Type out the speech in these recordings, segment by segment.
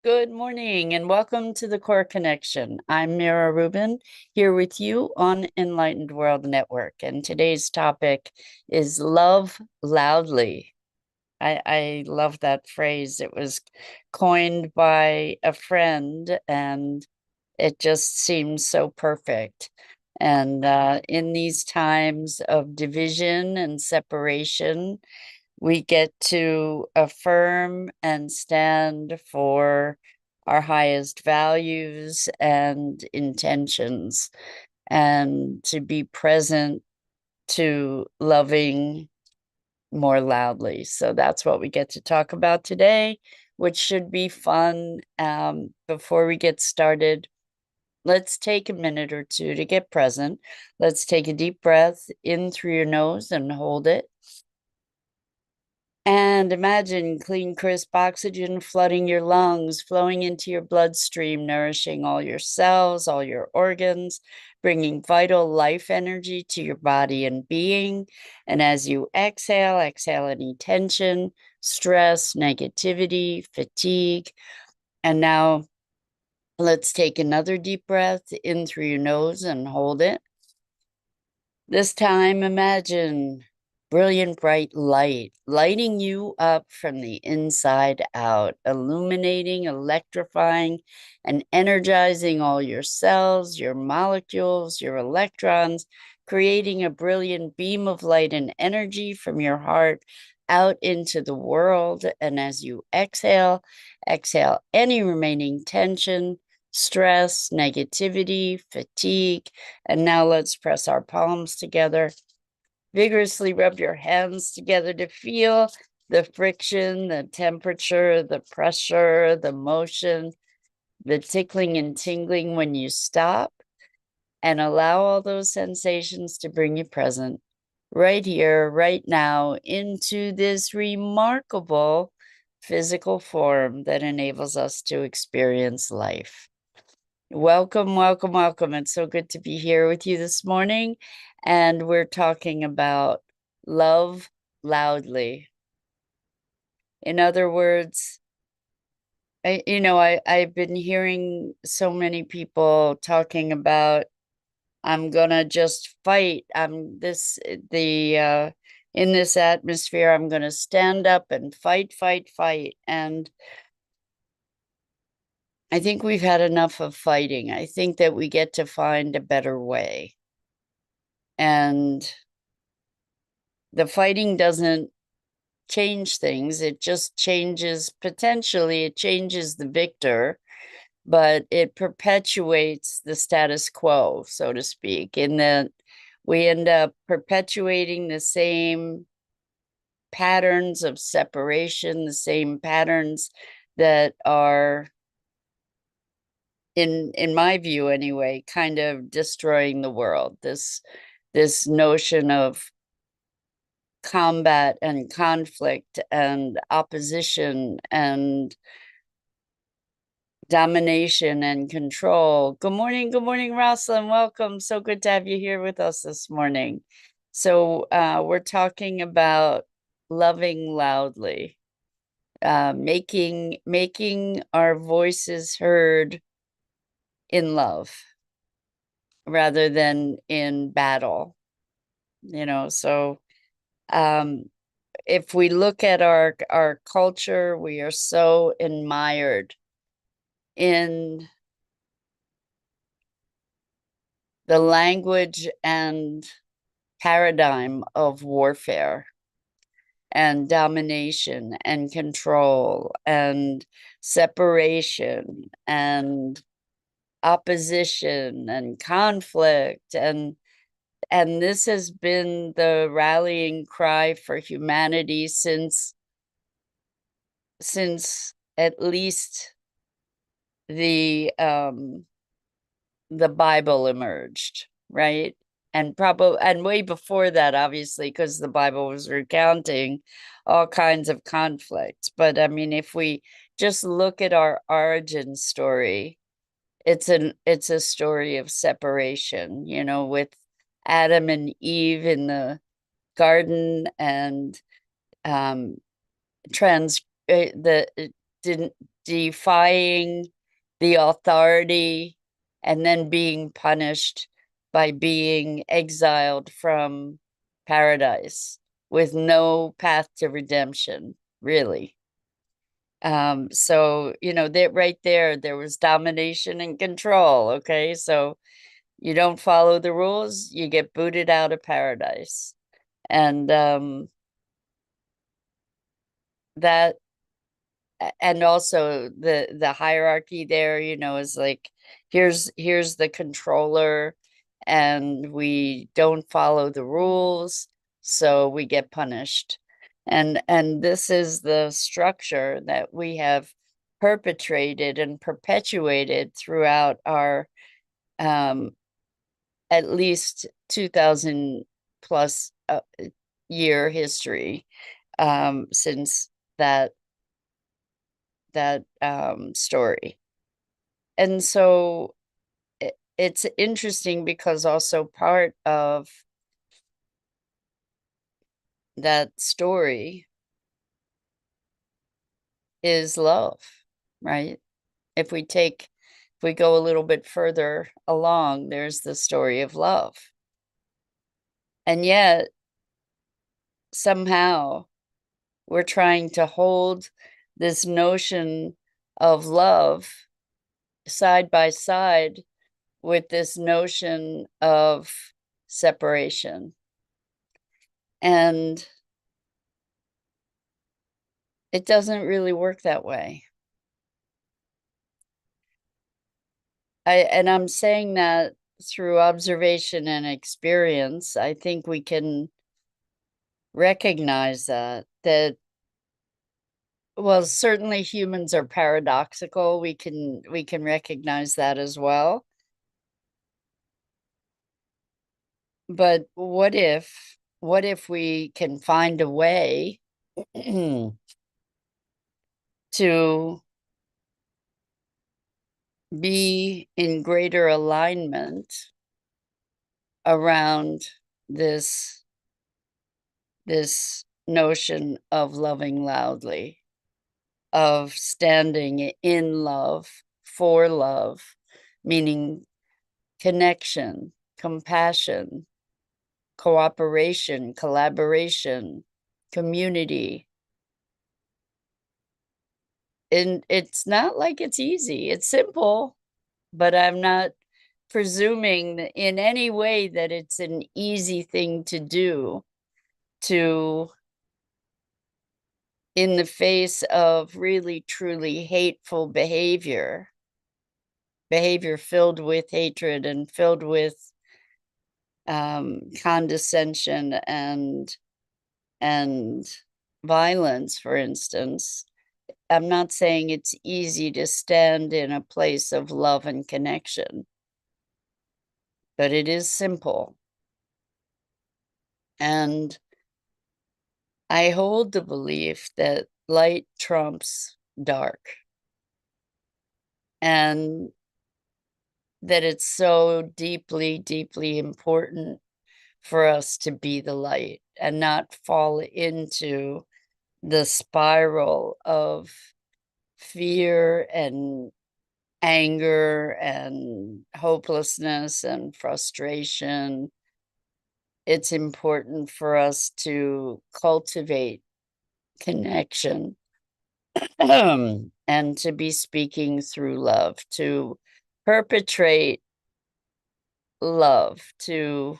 Good morning and welcome to the Core Connection. I'm Mira Rubin here with you on Enlightened World Network. And today's topic is love loudly. I love that phrase. It was coined by a friend and it just seems so perfect. And in these times of division and separation, we get to affirm and stand for our highest values and intentions and to be present to loving more loudly. So that's what we get to talk about today, which should be fun. Before we get started, let's take a minute or two to get present. Let's take a deep breath in through your nose and hold it. And imagine clean, crisp oxygen flooding your lungs, flowing into your bloodstream, nourishing all your cells, all your organs, bringing vital life energy to your body and being. And as you exhale, exhale any tension, stress, negativity, fatigue. And now let's take another deep breath in through your nose and hold it. This time, imagine brilliant bright light lighting you up from the inside out, illuminating, electrifying, and energizing all your cells, your molecules, your electrons, creating a brilliant beam of light and energy from your heart out into the world. And as you exhale, exhale any remaining tension, stress, negativity, fatigue. And now let's press our palms together. Vigorously rub your hands together to feel the friction, the temperature, the pressure, the motion, the tickling and tingling when you stop, and allow all those sensations to bring you present right here, right now, into this remarkable physical form that enables us to experience life. Welcome, welcome, welcome. It's so good to be here with you this morning. And we're talking about love loudly. In other words, I've been hearing so many people talking about, I'm gonna just fight. In this atmosphere, I'm gonna stand up and fight, fight, fight. And I think we've had enough of fighting. I think that we get to find a better way. And the fighting doesn't change things. It just potentially, it changes the victor, but it perpetuates the status quo, so to speak, in that we end up perpetuating the same patterns of separation, the same patterns that are, in my view anyway, kind of destroying the world. This notion of combat and conflict and opposition and domination and control. Good morning, Rosalind. Welcome. So good to have you here with us this morning. So we're talking about loving loudly, making our voices heard in love rather than in battle. So um, if we look at our culture, we are so admired in the language and paradigm of warfare and domination and control and separation and opposition and conflict, and this has been the rallying cry for humanity since at least the the Bible emerged, right? And way before that, obviously, because the Bible was recounting all kinds of conflicts. But I mean, if we just look at our origin story, it's a story of separation, with Adam and Eve in the garden and um trans the didn't defying the authority and then being punished by being exiled from paradise with no path to redemption, really. So, that right there was domination and control. Okay. So you don't follow the rules, you get booted out of paradise. And that and also the hierarchy there, is like, here's the controller, and we don't follow the rules, so we get punished. And this is the structure that we have perpetrated and perpetuated throughout our um at least 2000 plus year history, since that story. And so it's interesting because also part of that story is love, right? If we go a little bit further along, there's the story of love. And yet, somehow, we're trying to hold this notion of love side by side with this notion of separation. And it doesn't really work that way. And I'm saying that through observation and experience. I think we can recognize that well, certainly humans are paradoxical. We can recognize that as well. But what if we can find a way to be in greater alignment around this this notion of loving loudly, of standing in love, for love, meaning connection, compassion, cooperation, collaboration, community. And it's not like it's easy, it's simple, but I'm not presuming in any way that it's an easy thing to do, to in the face of really truly hateful behavior filled with hatred and filled with condescension and violence, for instance. I'm not saying it's easy to stand in a place of love and connection, but it is simple. And I hold the belief that light trumps dark, and that it's so deeply, deeply important for us to be the light and not fall into the spiral of fear and anger and hopelessness and frustration. It's important for us to cultivate connection and to be speaking through love, to perpetrate love, to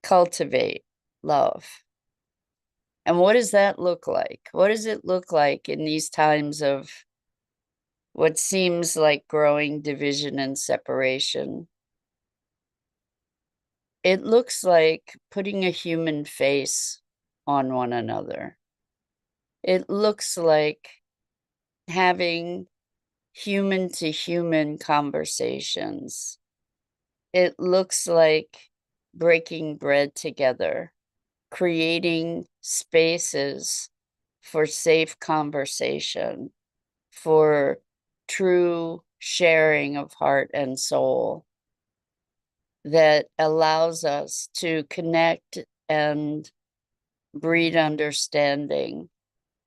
cultivate love. And what does that look like? What does it look like in these times of what seems like growing division and separation? It looks like putting a human face on one another. It looks like having human to human conversations. It looks like breaking bread together, creating spaces for safe conversation, for true sharing of heart and soul that allows us to connect and breed understanding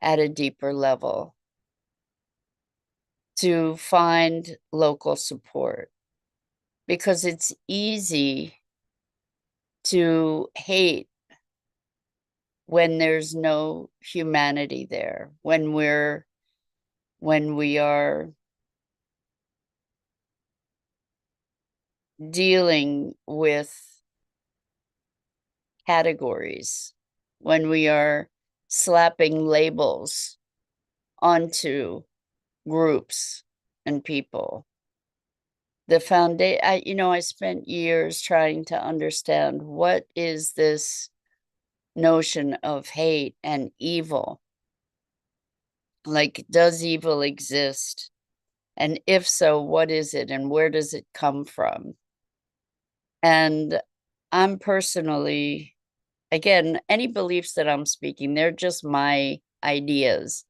at a deeper level, to find local support, because it's easy to hate when there's no humanity there, when we are dealing with categories, when we are slapping labels onto groups and people. The foundation, I spent years trying to understand, what is this notion of hate and evil? Like, does evil exist? And if so, what is it and where does it come from? And I'm personally, again, any beliefs that I'm speaking, they're just my ideas.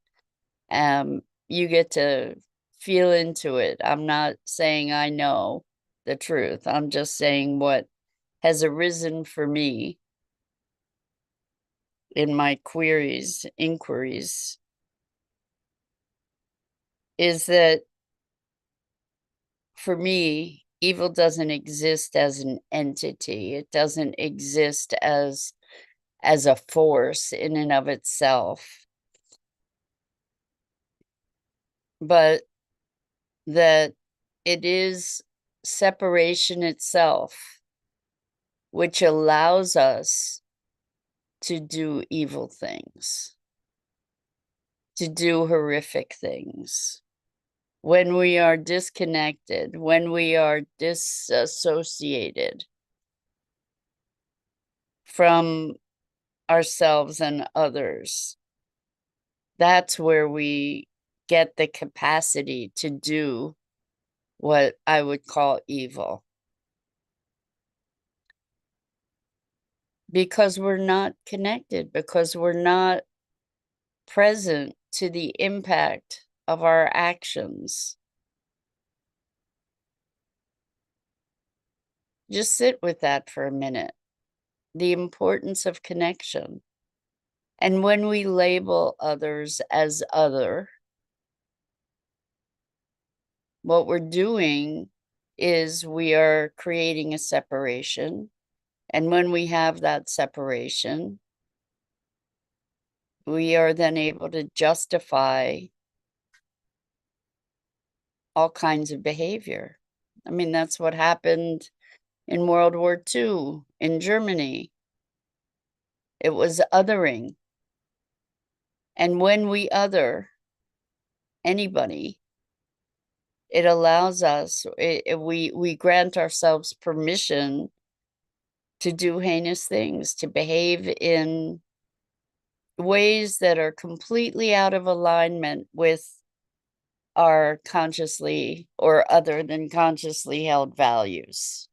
You get to feel into it. I'm not saying I know the truth. I'm just saying what has arisen for me in my inquiries, is that for me, evil doesn't exist as an entity. It doesn't exist as a force in and of itself, but that it is separation itself, which allows us to do evil things, to do horrific things. When we are disconnected, when we are disassociated from ourselves and others, that's where we get the capacity to do what I would call evil. Because we're not connected, because we're not present to the impact of our actions. Just sit with that for a minute. The importance of connection. And when we label others as other, what we're doing is we are creating a separation. And when we have that separation, we are then able to justify all kinds of behavior. I mean, that's what happened in World War II in Germany. It was othering. And when we other anybody, it allows us, we grant ourselves permission to do heinous things, to behave in ways that are completely out of alignment with our consciously or other than consciously held values.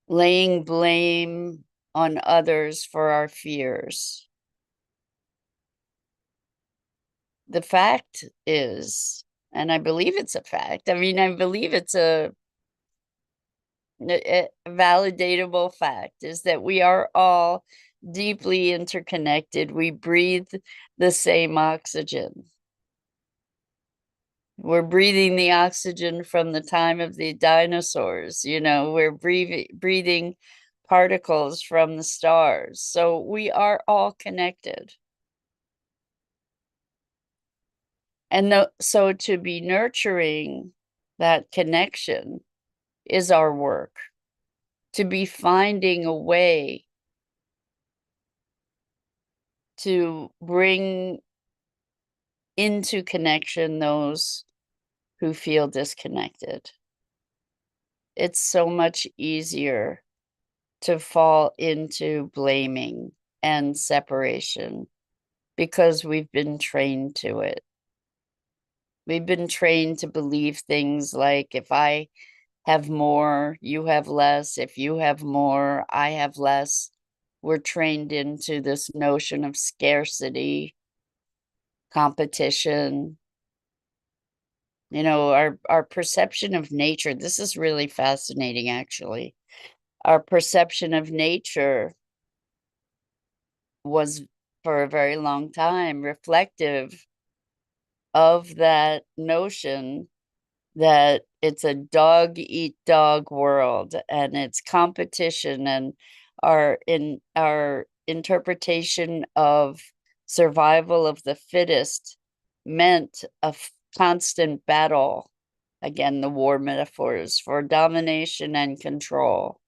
Laying blame on others for our fears. The fact is, and I believe it's a fact, I mean, I believe it's a validatable fact, is that we are all deeply interconnected. We breathe the same oxygen. We're breathing the oxygen from the time of the dinosaurs, we're breathing particles from the stars. So we are all connected. And so to be nurturing that connection is our work. To be finding a way to bring into connection those who feel disconnected. It's so much easier to fall into blaming and separation because we've been trained to it. We've been trained to believe things like, if I have more, you have less. If you have more, I have less. We're trained into this notion of scarcity, competition. Our perception of nature, this is really fascinating, actually. our perception of nature was for a very long time reflective of that notion that it's a dog eat dog world, and it's competition, and our interpretation of survival of the fittest meant a constant battle, again the war metaphors, for domination and control.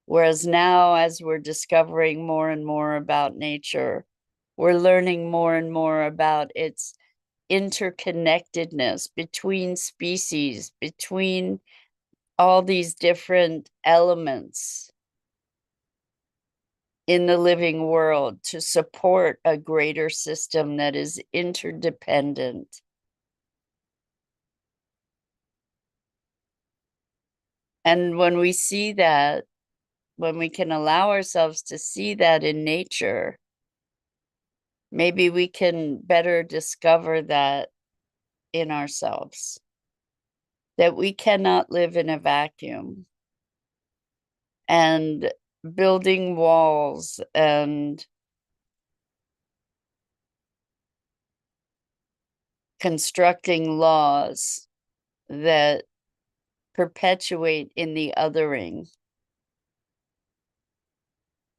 Whereas now, as we're discovering more and more about nature, we're learning more and more about its interconnectedness between species, between all these different elements in the living world to support a greater system that is interdependent. And when we see that, when we can allow ourselves to see that in nature, maybe we can better discover that in ourselves, that we cannot live in a vacuum. And building walls and constructing laws that perpetuate in the othering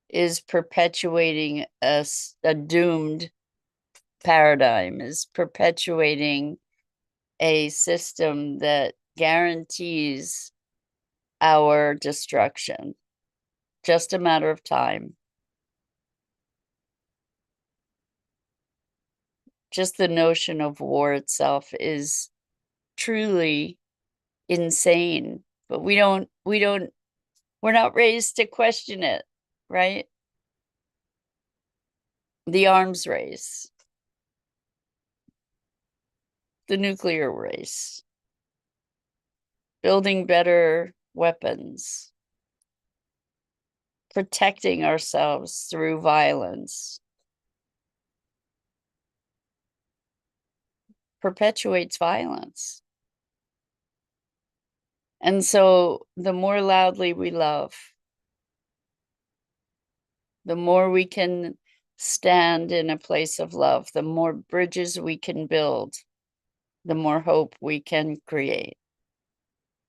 is perpetuating a doomed paradigm, is perpetuating a system that guarantees our destruction. Just a matter of time. Just the notion of war itself is truly insane, but we're not raised to question it, right? The arms race, the nuclear race, building better weapons, protecting ourselves through violence, perpetuates violence. And so the more loudly we love, the more we can stand in a place of love, the more bridges we can build, the more hope we can create.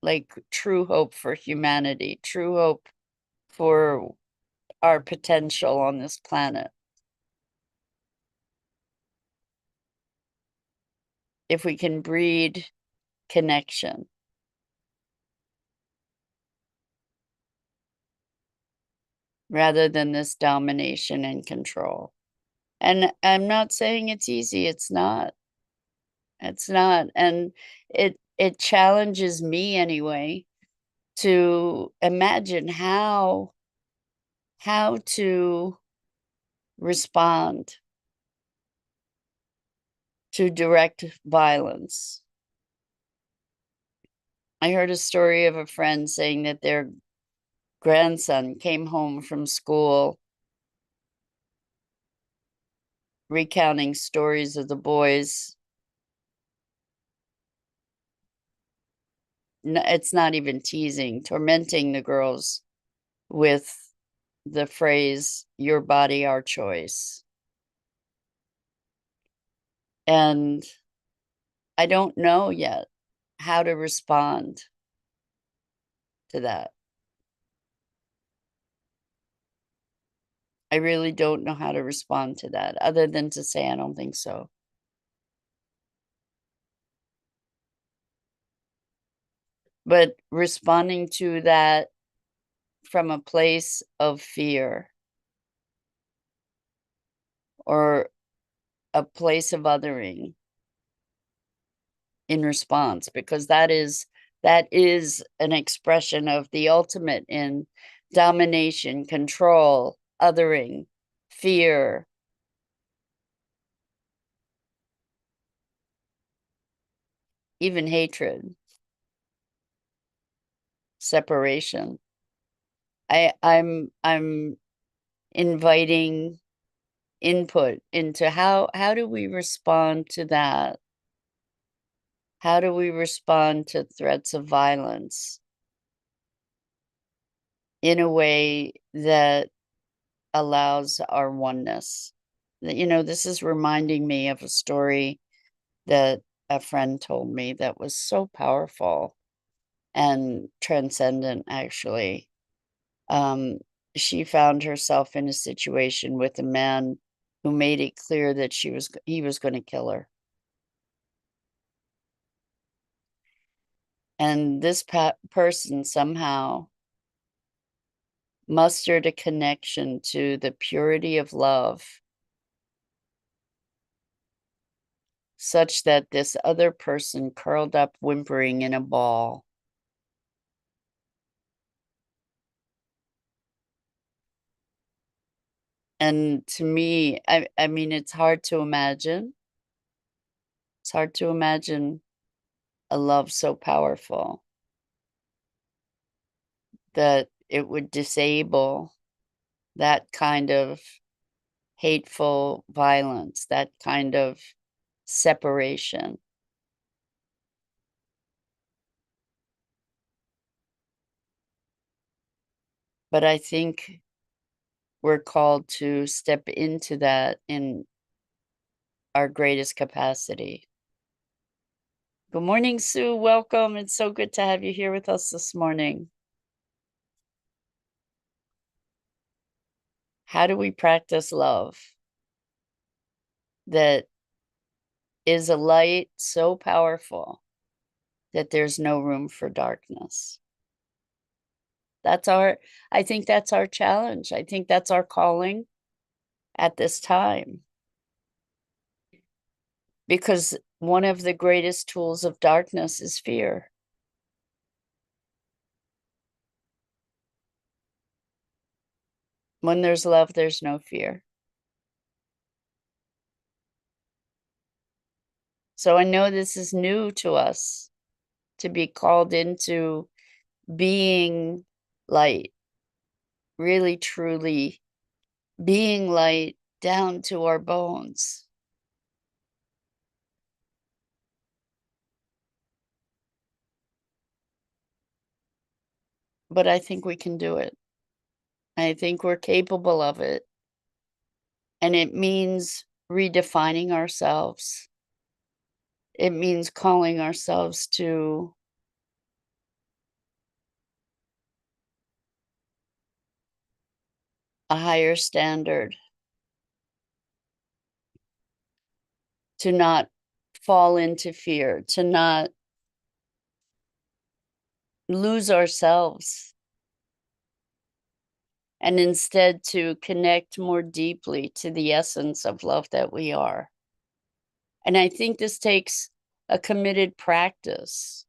Like true hope for humanity, true hope for our potential on this planet. If we can breed connection rather than this domination and control. And I'm not saying it's easy. It's not. It's not. And it challenges me anyway to imagine how to respond to direct violence. I heard a story of a friend saying that their grandson came home from school recounting stories of the boys. It's not even teasing, tormenting the girls with the phrase, your body, our choice. And I don't know yet how to respond to that. I really don't know how to respond to that, other than to say, I don't think so. But responding to that from a place of fear or a place of othering in response, because that is an expression of the ultimate in domination, control, othering, fear, even hatred, separation. I'm inviting input into how do we respond to that? How do we respond to threats of violence? in a way that allows our oneness. This is reminding me of a story that a friend told me that was so powerful and transcendent, actually. Um, she found herself in a situation with a man who made it clear that he was going to kill her. And this person somehow mustered a connection to the purity of love such that this other person curled up whimpering in a ball. And to me, I mean, it's hard to imagine. It's hard to imagine a love so powerful that it would disable that kind of hateful violence, that kind of separation. But I think we're called to step into that in our greatest capacity. Good morning, Sue. Welcome. It's so good to have you here with us this morning. How do we practice love that is a light so powerful that there's no room for darkness? I think that's our challenge. I think that's our calling at this time. Because one of the greatest tools of darkness is fear. When there's love, there's no fear. So I know this is new to us, to be called into being light, really, truly being light down to our bones. But I think we can do it. I think we're capable of it. And it means redefining ourselves. It means calling ourselves to a higher standard, to not fall into fear, to not lose ourselves, and instead to connect more deeply to the essence of love that we are. And I think this takes a committed practice.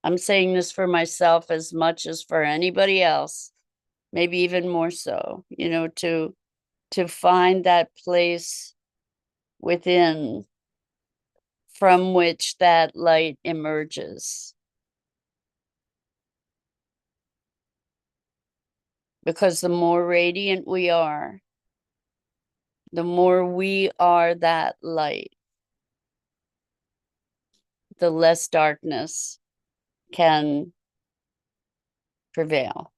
I'm saying this for myself as much as for anybody else, maybe even more so, to find that place within from which that light emerges. Because the more radiant we are, the more we are that light, the less darkness can prevail.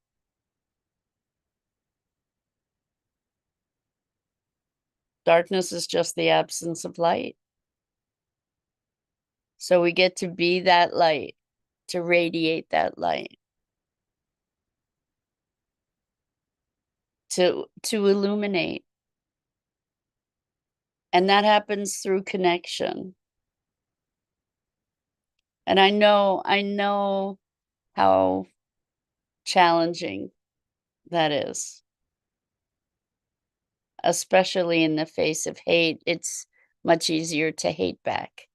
Darkness is just the absence of light. So we get to be that light, to radiate that light, to illuminate. And that happens through connection. And I know how challenging that is, especially in the face of hate. It's much easier to hate back.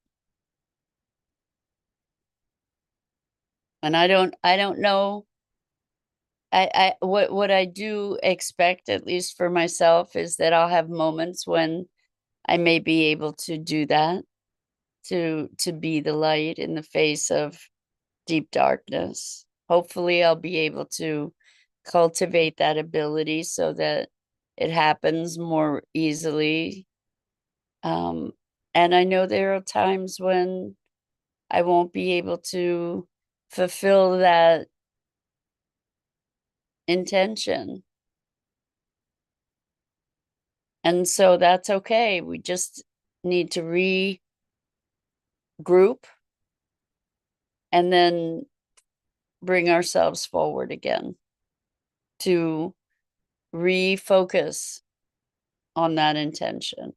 And I don't know. What I do expect, at least for myself, is that I'll have moments when I may be able to do that, to be the light in the face of deep darkness. Hopefully I'll be able to cultivate that ability so that it happens more easily. And I know there are times when I won't be able to fulfill that intention. And so that's okay. We just need to regroup and then bring ourselves forward again to refocus on that intention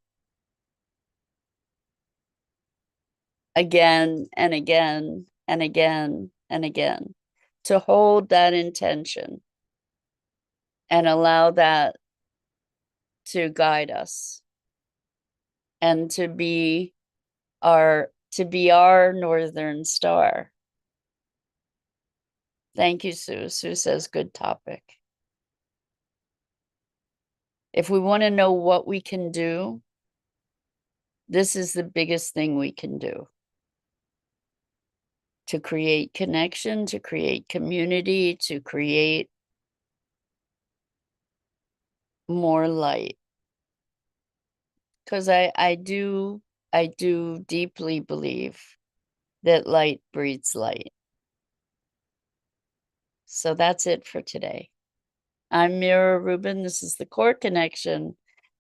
again and again and again and again, to hold that intention and allow that to guide us and to be our northern star. Thank you, Sue. Sue says, good topic. If we want to know what we can do, this is the biggest thing we can do to create connection, to create community, to create more light. Because I do deeply believe that light breeds light. So that's it for today. I'm Mira Rubin. This is the Core Connection.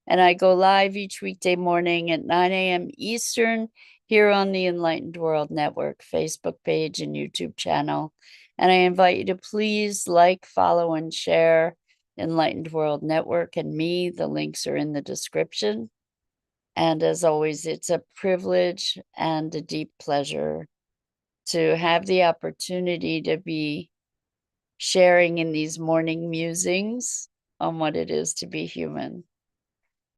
And I go live each weekday morning at 9 a.m. Eastern here on the Enlightened World Network Facebook page and YouTube channel. And I invite you to please like, follow, and share Enlightened World Network and me. The links are in the description. And as always, it's a privilege and a deep pleasure to have the opportunity to be sharing in these morning musings on what it is to be human.